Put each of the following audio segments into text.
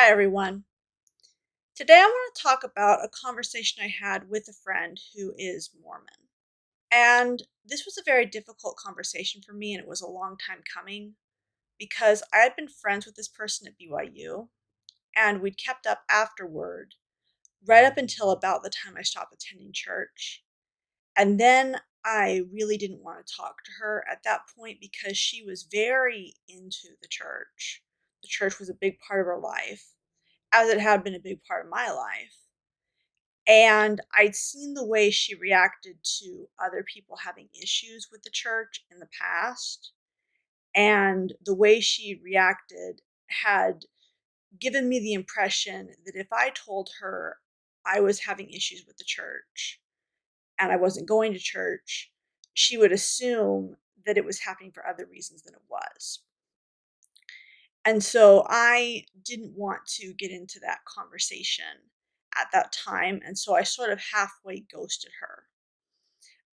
Hi, everyone. Today I want to talk about a conversation I had with a friend who is Mormon. And this was a very difficult conversation for me, and it was a long time coming because I had been friends with this person at BYU, and we'd kept up afterward, right up until about the time I stopped attending church. And then I really didn't want to talk to her at that point because she was very into the church. The church was a big part of her life, as it had been a big part of my life. And I'd seen the way she reacted to other people having issues with the church in the past. And the way she reacted had given me the impression that if I told her I was having issues with the church and I wasn't going to church, she would assume that it was happening for other reasons than it was. And so I didn't want to get into that conversation at that time. And so I sort of halfway ghosted her.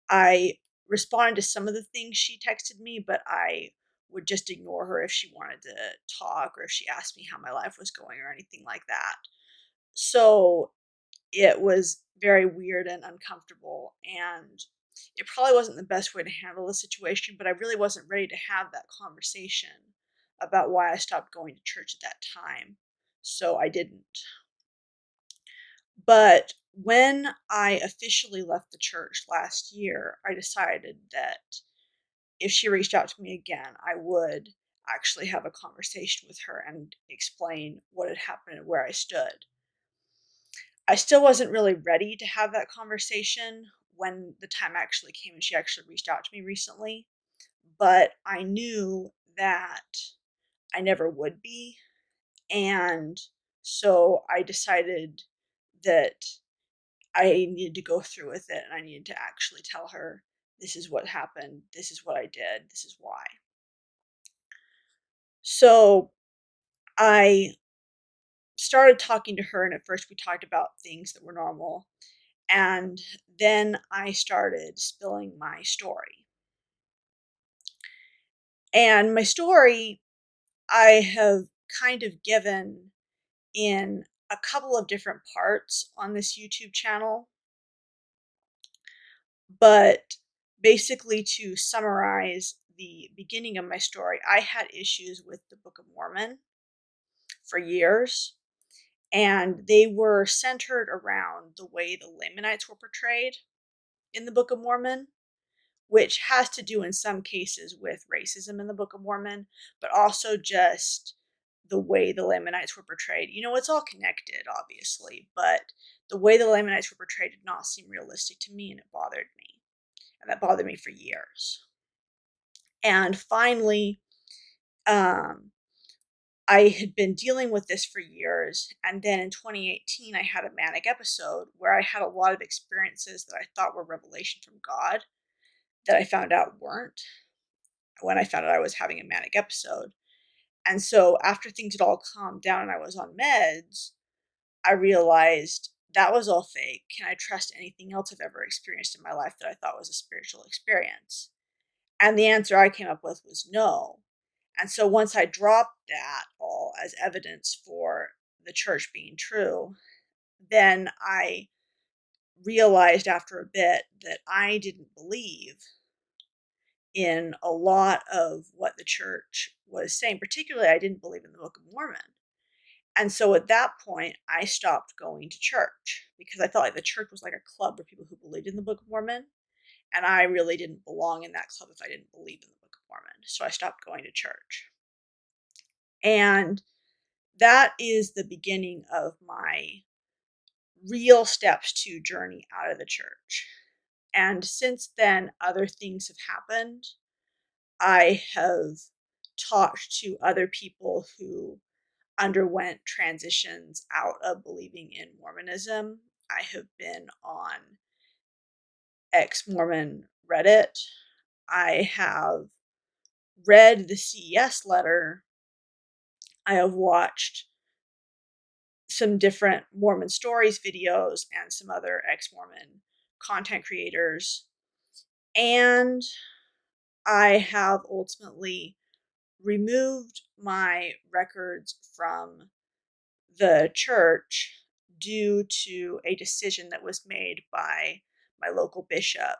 I responded to some of the things she texted me, but I would just ignore her if she wanted to talk or if she asked me how my life was going or anything like that. So it was very weird and uncomfortable. And it probably wasn't the best way to handle the situation, but I really wasn't ready to have that conversation about why I stopped going to church at that time. So I didn't. But when I officially left the church last year, I decided that if she reached out to me again, I would actually have a conversation with her and explain what had happened and where I stood. I still wasn't really ready to have that conversation when the time actually came and she actually reached out to me recently, but I knew that I never would be. And so I decided that I needed to go through with it and I needed to actually tell her this is what happened, this is what I did, this is why. So I started talking to her, and at first we talked about things that were normal. And then I started spilling my story. And my story, I have kind of given in a couple of different parts on this YouTube channel. But basically, to summarize the beginning of my story, I had issues with the Book of Mormon for years, and they were centered around the way the Lamanites were portrayed in the Book of Mormon, which has to do in some cases with racism in the Book of Mormon, but also just the way the Lamanites were portrayed. It's all connected, obviously, but the way the Lamanites were portrayed did not seem realistic to me, and it bothered me. And that bothered me for years. And finally, um, I had been dealing with this for years. And then in 2018, I had a manic episode where I had a lot of experiences that I thought were revelation from God that I found out weren't when I found out I was having a manic episode. And so after things had all calmed down and I was on meds, I realized that was all fake. Can I trust anything else I've ever experienced in my life that I thought was a spiritual experience? And the answer I came up with was no. And so once I dropped that all as evidence for the church being true, then I realized after a bit that I didn't believe in a lot of what the church was saying. Particularly, I didn't believe in the Book of Mormon. And so at that point, I stopped going to church because I felt like the church was like a club for people who believed in the Book of Mormon. And I really didn't belong in that club if I didn't believe in the Book of Mormon. So I stopped going to church. And that is the beginning of my real steps to journey out of the church. And since then, other things have happened. I have talked to other people who underwent transitions out of believing in Mormonism. I have been on ex Mormon Reddit. I have read the CES letter. I have watched some different Mormon stories videos and some other ex Mormon content creators. And I have ultimately removed my records from the church due to a decision that was made by my local bishop,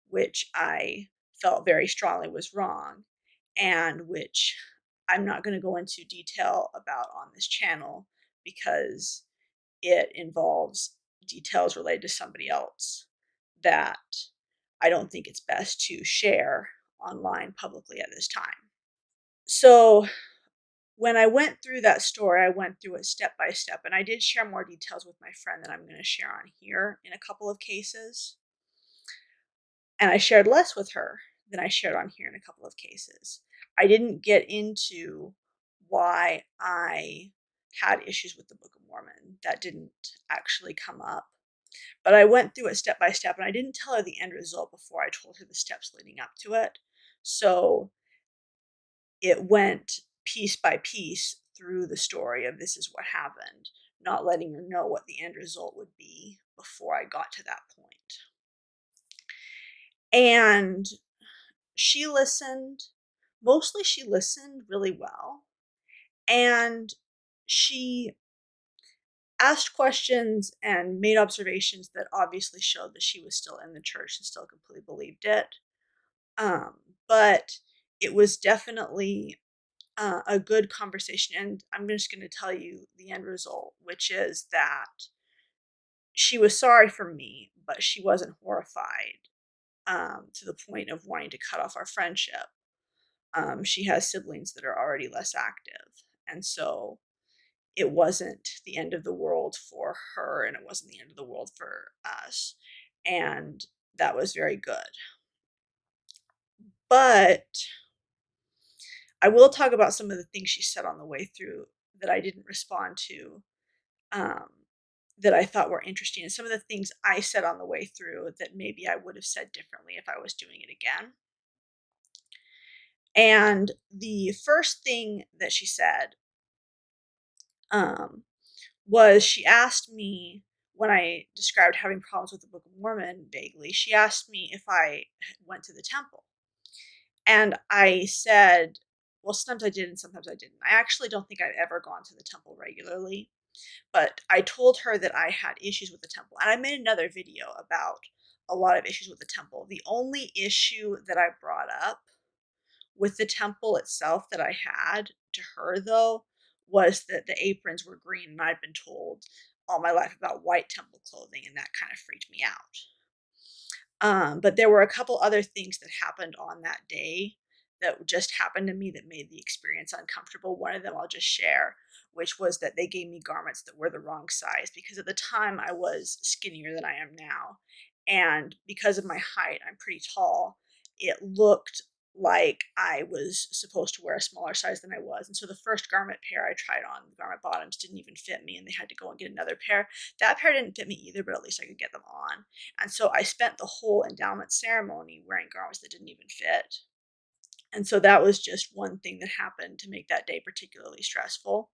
which I felt very strongly was wrong, and which I'm not going to go into detail about on this channel because it involves details related to somebody else that I don't think it's best to share online publicly at this time. So when I went through that story, I went through it step by step, and I did share more details with my friend that I'm going to share on here in a couple of cases. And I shared less with her than I shared on here in a couple of cases. I didn't get into why I had issues with the Book of Mormon. That didn't actually come up. But I went through it step by step, and I didn't tell her the end result before I told her the steps leading up to it. So it went piece by piece through the story of this is what happened, not letting her know what the end result would be before I got to that point. And she listened. Mostly she listened really well. And she asked questions and made observations that obviously showed that she was still in the church and still completely believed it. But it was definitely a good conversation. And I'm just going to tell you the end result, which is that she was sorry for me, but she wasn't horrified to the point of wanting to cut off our friendship. She has siblings that are already less active. And so it wasn't the end of the world for her, and it wasn't the end of the world for us. And that was very good. But I will talk about some of the things she said on the way through that I didn't respond to, um, that I thought were interesting, and some of the things I said on the way through that maybe I would have said differently if I was doing it again. And the first thing that she said um, was she asked me when I described having problems with the Book of Mormon vaguely, she asked me if I went to the temple. And I said, well, sometimes I did and sometimes I didn't. I actually don't think I've ever gone to the temple regularly, but I told her that I had issues with the temple. And I made another video about a lot of issues with the temple. The only issue that I brought up with the temple itself that I had to her, though, was that the aprons were green, and I'd been told all my life about white temple clothing, and that kind of freaked me out. But there were a couple other things that happened on that day that just happened to me that made the experience uncomfortable. One of them I'll just share, which was that they gave me garments that were the wrong size because at the time I was skinnier than I am now. And because of my height, I'm pretty tall. It looked like I was supposed to wear a smaller size than I was. And so the first garment pair I tried on, the garment bottoms, didn't even fit me, and they had to go and get another pair. That pair didn't fit me either, but at least I could get them on. And so I spent the whole endowment ceremony wearing garments that didn't even fit. And so that was just one thing that happened to make that day particularly stressful.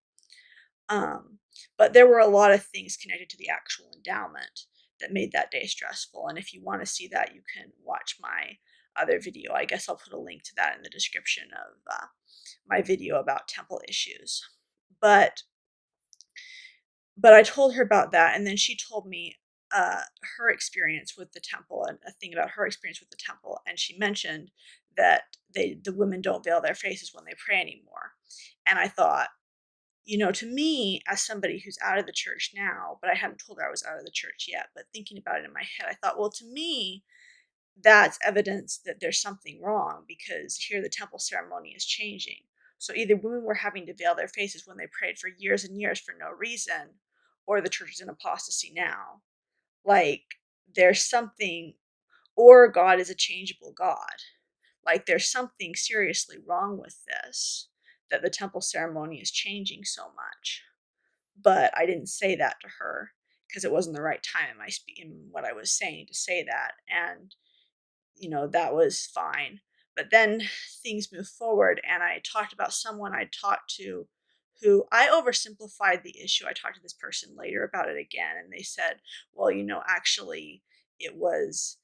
But there were a lot of things connected to the actual endowment that made that day stressful. And if you want to see that, you can watch my other video. I guess I'll put a link to that in the description of my video about temple issues. But I told her about that, and then she told me her experience with the temple and a thing about her experience with the temple, and she mentioned that the women don't veil their faces when they pray anymore. And I thought, to me, as somebody who's out of the church now, but I hadn't told her I was out of the church yet, but thinking about it in my head, I thought, well, to me, that's evidence that there's something wrong because here the temple ceremony is changing. So either women were having to veil their faces when they prayed for years and years for no reason, or the church is in apostasy now. Like, there's something, or God is a changeable God. Like, there's something seriously wrong with this, that the temple ceremony is changing so much. But I didn't say that to her because it wasn't the right time in what I was saying to say that. And that was fine. But then things moved forward, and I talked about someone I talked to who I oversimplified the issue. I talked to this person later about it again, and they said, well, actually, it was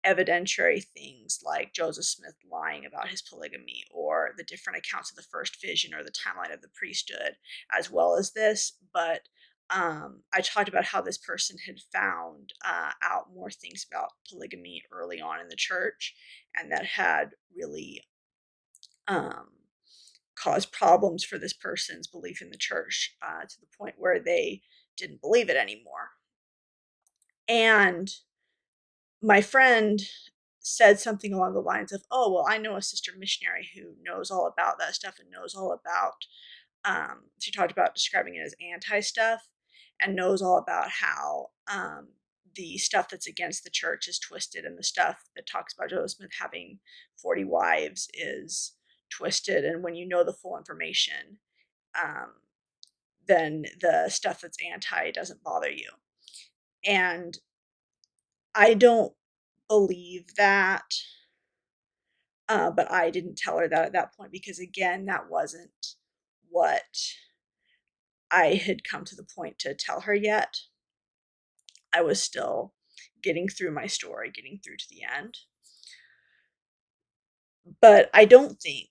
evidentiary things like Joseph Smith lying about his polygamy, or the different accounts of the first vision, or the timeline of the priesthood, as well as this. But I talked about how this person had found out more things about polygamy early on in the church, and that had really um, caused problems for this person's belief in the church, to the point where they didn't believe it anymore. And my friend said something along the lines of, "Oh, well, I know a sister missionary who knows all about that stuff and knows all about," she talked about describing it as anti stuff, and knows all about how the stuff that's against the church is twisted, and the stuff that talks about Joseph Smith having 40 wives is twisted. And when you know the full information, um, then the stuff that's anti doesn't bother you. And I don't believe that. But I didn't tell her that at that point, because again, that wasn't what I had come to the point to tell her yet. I was still getting through my story, getting through to the end. But I don't think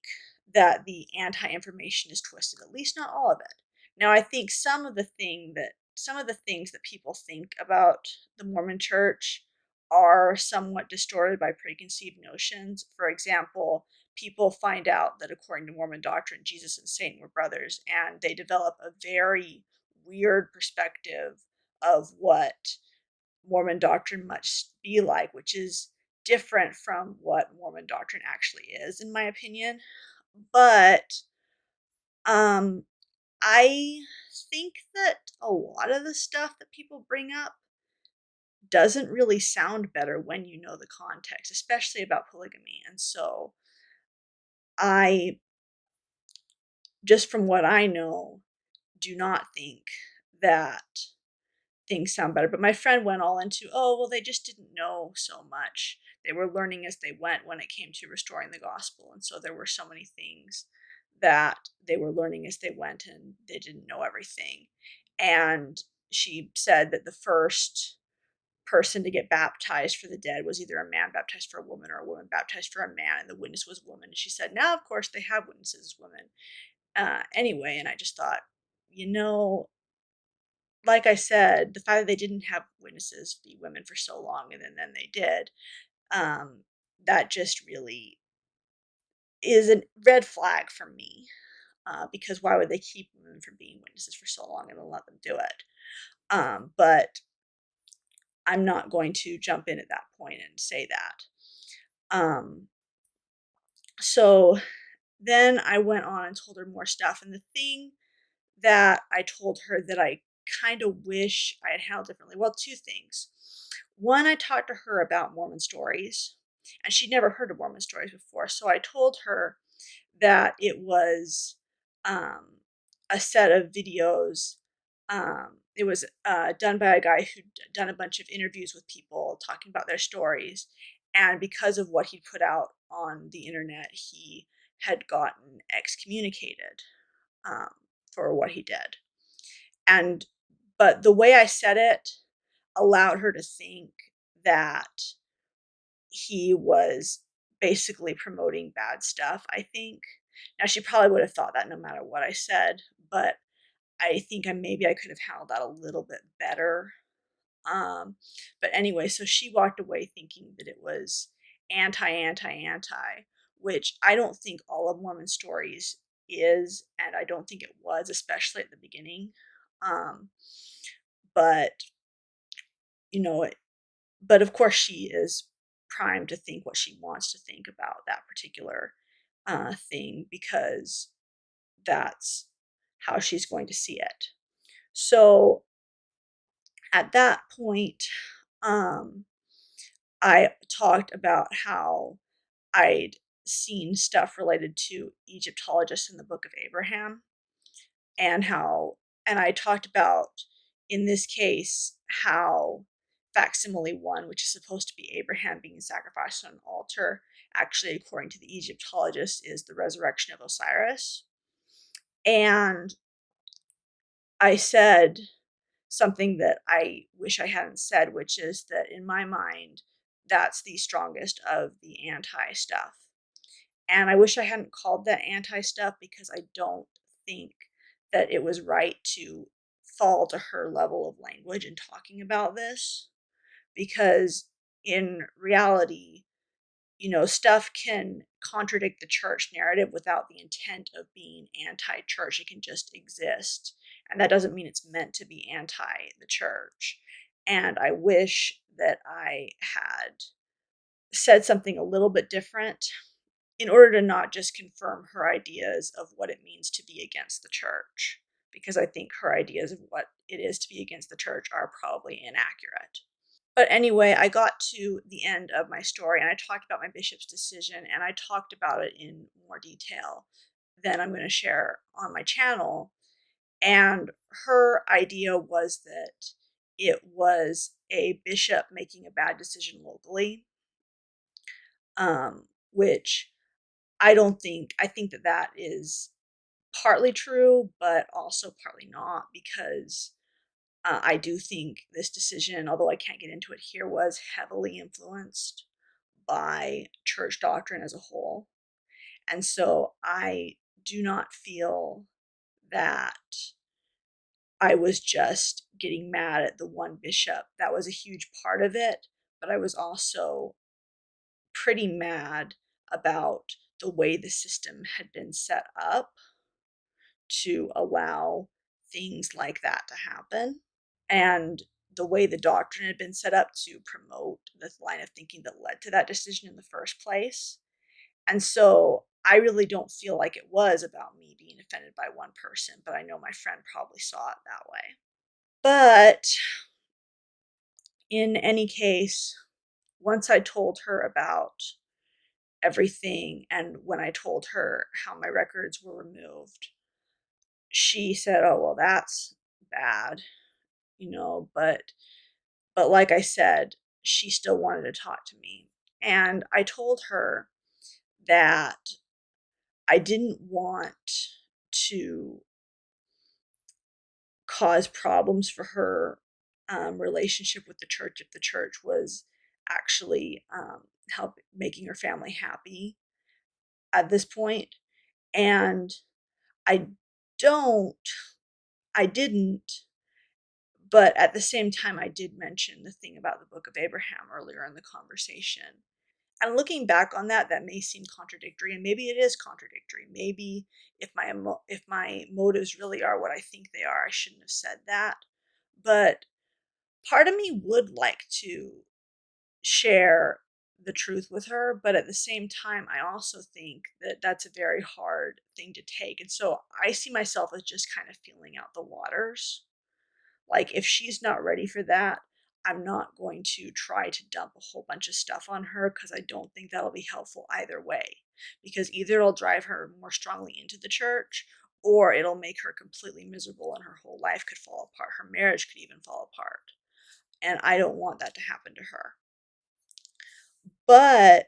that the anti-information is twisted, at least not all of it. Now, I think some of the things that people think about the Mormon Church are somewhat distorted by preconceived notions. For example, people find out that according to Mormon doctrine, Jesus and Satan were brothers, and they develop a very weird perspective of what Mormon doctrine must be like, which is different from what Mormon doctrine actually is, in my opinion. But um, I think that a lot of the stuff that people bring up doesn't really sound better when you know the context, especially about polygamy. And so I, just from what I know, do not think that things sound better. But my friend went all into, oh, well, they just didn't know so much. They were learning as they went when it came to restoring the gospel. And so there were so many things that they were learning as they went, and they didn't know everything. And she said that the first person to get baptized for the dead was either a man baptized for a woman, or a woman baptized for a man, and the witness was a woman. And she said, now, of course, they have witnesses as women. Anyway, and I just thought, you know, like I said, the fact that they didn't have witnesses be women for so long, and then they did, um, that just really is a red flag for me, because why would they keep women from being witnesses for so long and then let them do it? But I'm not going to jump in at that point and say that. So then I went on and told her more stuff. And the thing that I told her that I kind of wish I had handled differently, well, two things. One, I talked to her about Mormon stories, and she'd never heard of Mormon stories before. So I told her that it was um, a set of videos. It was done by a guy who'd done a bunch of interviews with people talking about their stories. And because of what he'd put out on the internet, he had gotten excommunicated, um, for what he did. And but the way I said it allowed her to think that he was basically promoting bad stuff, I think. Now, she probably would have thought that no matter what I said, but I think maybe I could have handled that a little bit better. But anyway, so she walked away thinking that it was anti, which I don't think all of Mormon stories is, and I don't think it was, especially at the beginning. Um, but you know, but of course she is primed to think what she wants to think about that particular thing, because that's how she's going to see it. So at that point, um, I talked about how I'd seen stuff related to Egyptologists in the Book of Abraham, and how, and I talked about, in this case, how facsimile one, which is supposed to be Abraham being sacrificed on an altar, actually, according to the Egyptologists, is the resurrection of Osiris. And I said something that I wish I hadn't said, which is that in my mind, that's the strongest of the anti stuff. And I wish I hadn't called that anti stuff, because I don't think that it was right to fall to her level of language in talking about this, because in reality, stuff can contradict the church narrative without the intent of being anti church. It can just exist. And that doesn't mean it's meant to be anti the church. And I wish that I had said something a little bit different in order to not just confirm her ideas of what it means to be against the church, because I think her ideas of what it is to be against the church are probably inaccurate. But anyway, I got to the end of my story and I talked about my bishop's decision, and I talked about it in more detail than I'm going to share on my channel. And her idea was that it was a bishop making a bad decision locally, which I think that that is partly true, but also partly not, because I do think this decision, although I can't get into it here, was heavily influenced by church doctrine as a whole. And so I do not feel that I was just getting mad at the one bishop. That was a huge part of it, but I was also pretty mad about the way the system had been set up to allow things like that to happen, and the way the doctrine had been set up to promote the line of thinking that led to that decision in the first place. And so I really don't feel like it was about me being offended by one person, but I know my friend probably saw it that way. But in any case, once I told her about everything, and when I told her how my records were removed, she said, "Oh, well, that's bad," but like I said, she still wanted to talk to me. And I told her that I didn't want to cause problems for her relationship with the church if the church was actually help making her family happy at this point. And I don't, I didn't, but at the same time, I did mention the thing about the Book of Abraham earlier in the conversation. And looking back on that, that may seem contradictory, and maybe it is contradictory. Maybe if my motives really are what I think they are, I shouldn't have said that. But part of me would like to share the truth with her, but at the same time, I also think that that's a very hard thing to take. And so I see myself as just kind of feeling out the waters. Like, if she's not ready for that, I'm not going to try to dump a whole bunch of stuff on her, because I don't think that'll be helpful either way. Because either it'll drive her more strongly into the church, or it'll make her completely miserable and her whole life could fall apart. Her marriage could even fall apart. And I don't want that to happen to her. But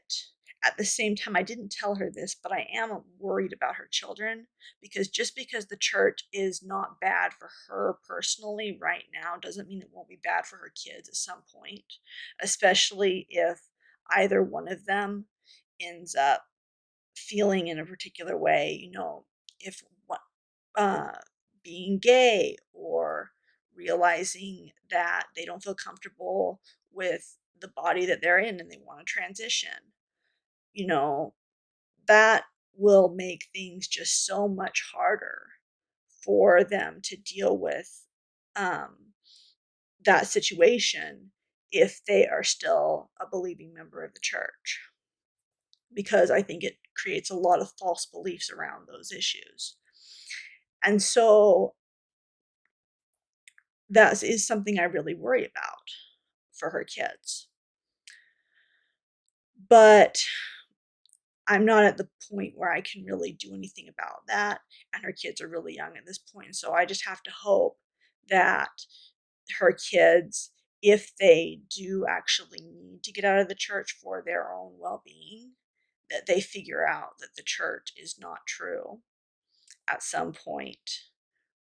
at the same time, I didn't tell her this, but I am worried about her children, because just because the church is not bad for her personally right now doesn't mean it won't be bad for her kids at some point, especially if either one of them ends up feeling in a particular way, if uh, being gay, or realizing that they don't feel comfortable with the body that they're in and they want to transition, you know, that will make things just so much harder for them to deal with um, that situation if they are still a believing member of the church, because I think it creates a lot of false beliefs around those issues. And so that is something I really worry about for her kids. But I'm not at the point where I can really do anything about that, and her kids are really young at this point, so I just have to hope that her kids, if they do actually need to get out of the church for their own well-being, that they figure out that the church is not true at some point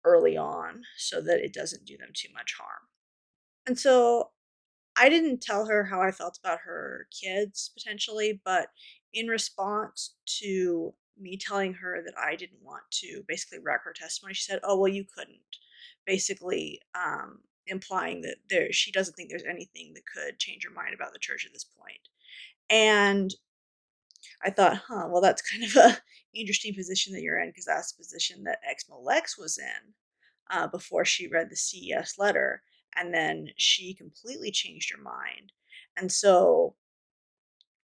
early on, so that it doesn't do them too much harm. And so I didn't tell her how I felt about her kids potentially, but in response to me telling her that I didn't want to basically wreck her testimony, she said, "Oh, well, you couldn't." Basically, implying that she doesn't think there's anything that could change her mind about the church at this point. And I thought, huh, well, that's kind of a interesting position that you're in because that's the position that Ex-Molex was in before she read the CES letter. And then she completely changed her mind. And so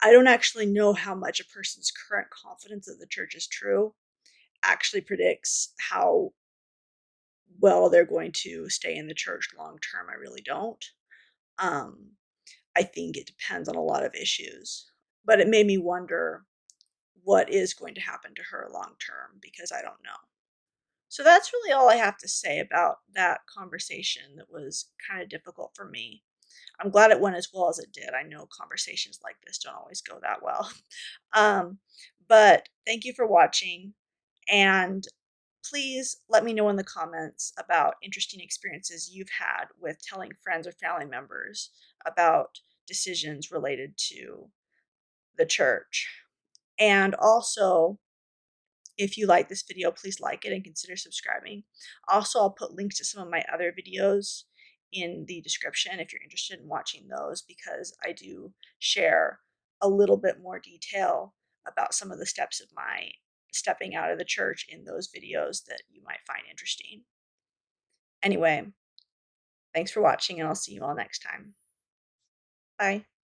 I don't actually know how much a person's current confidence that the church is true actually predicts how well they're going to stay in the church long term. I really don't. Um, I think it depends on a lot of issues. But it made me wonder what is going to happen to her long term because I don't know. So that's really all I have to say about that conversation that was kind of difficult for me. I'm glad it went as well as it did. I know conversations like this don't always go that well. Um, but thank you for watching, and please let me know in the comments about interesting experiences you've had with telling friends or family members about decisions related to the church. And also, if you like this video, please like it and consider subscribing. Also, I'll put links to some of my other videos in the description if you're interested in watching those, because I do share a little bit more detail about some of the steps of my stepping out of the church in those videos that you might find interesting. Anyway, thanks for watching, and I'll see you all next time. Bye.